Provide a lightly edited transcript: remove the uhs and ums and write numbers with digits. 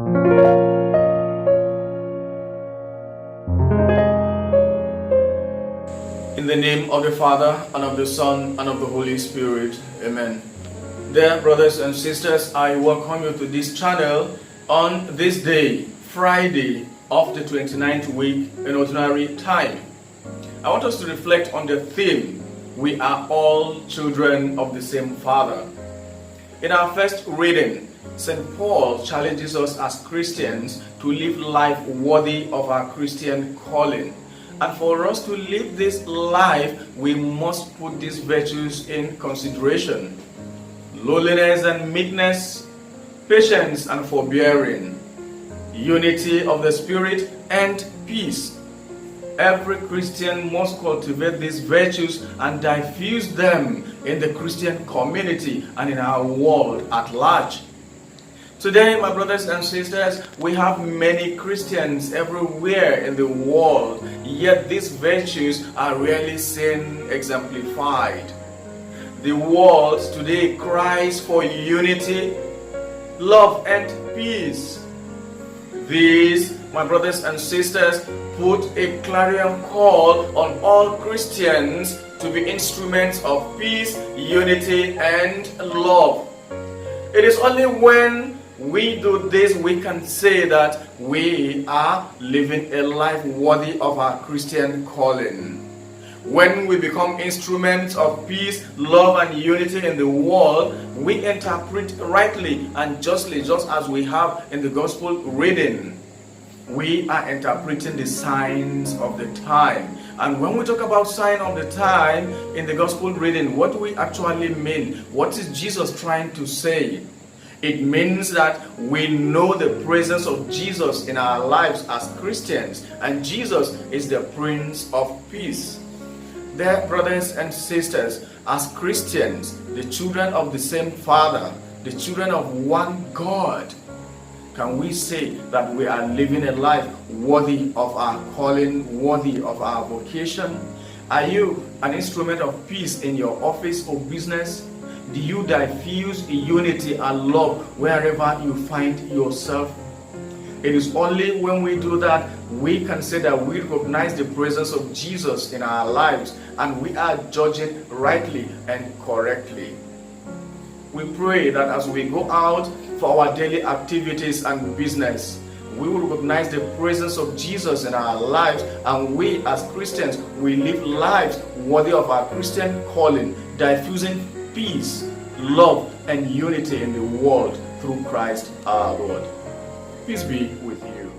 In the name of the Father, and of the Son, and of the Holy Spirit. Amen. Dear brothers and sisters, I welcome you to this channel on this day, Friday of the 29th week in ordinary time. I want us to reflect on the theme, we are all children of the same Father. In our first reading, St. Paul challenges us as Christians to live life worthy of our Christian calling. And for us to live this life, we must put these virtues in consideration. Lowliness and meekness, patience and forbearing, unity of the Spirit, and peace. Every Christian must cultivate these virtues and diffuse them in the Christian community and in our world at large. Today, my brothers and sisters, we have many Christians everywhere in the world, yet these virtues are rarely seen exemplified. The world today cries for unity, love, and peace. These, my brothers and sisters, put a clarion call on all Christians to be instruments of peace, unity, and love. It is only when we do this we can say that we are living a life worthy of our Christian calling. When we become instruments of peace, love, and unity in the world, we interpret rightly and justly, just as we have in the gospel reading. We are interpreting the signs of the time. And when we talk about sign of the time in the gospel reading, what do we actually mean? What is Jesus trying to say? It means that we know the presence of Jesus in our lives as Christians, and Jesus is the Prince of Peace. Dear brothers and sisters, as Christians, the children of the same Father, the children of one God, can we say that we are living a life worthy of our calling, worthy of our vocation? Are you an instrument of peace in your office or business? Do you diffuse unity and love wherever you find yourself? It is only when we do that we can say that we recognize the presence of Jesus in our lives and we are judging rightly and correctly. We pray that as we go out for our daily activities and business, we will recognize the presence of Jesus in our lives, and we as Christians, we live lives worthy of our Christian calling, diffusing peace, love, and unity in the world through Christ our Lord. Peace be with you.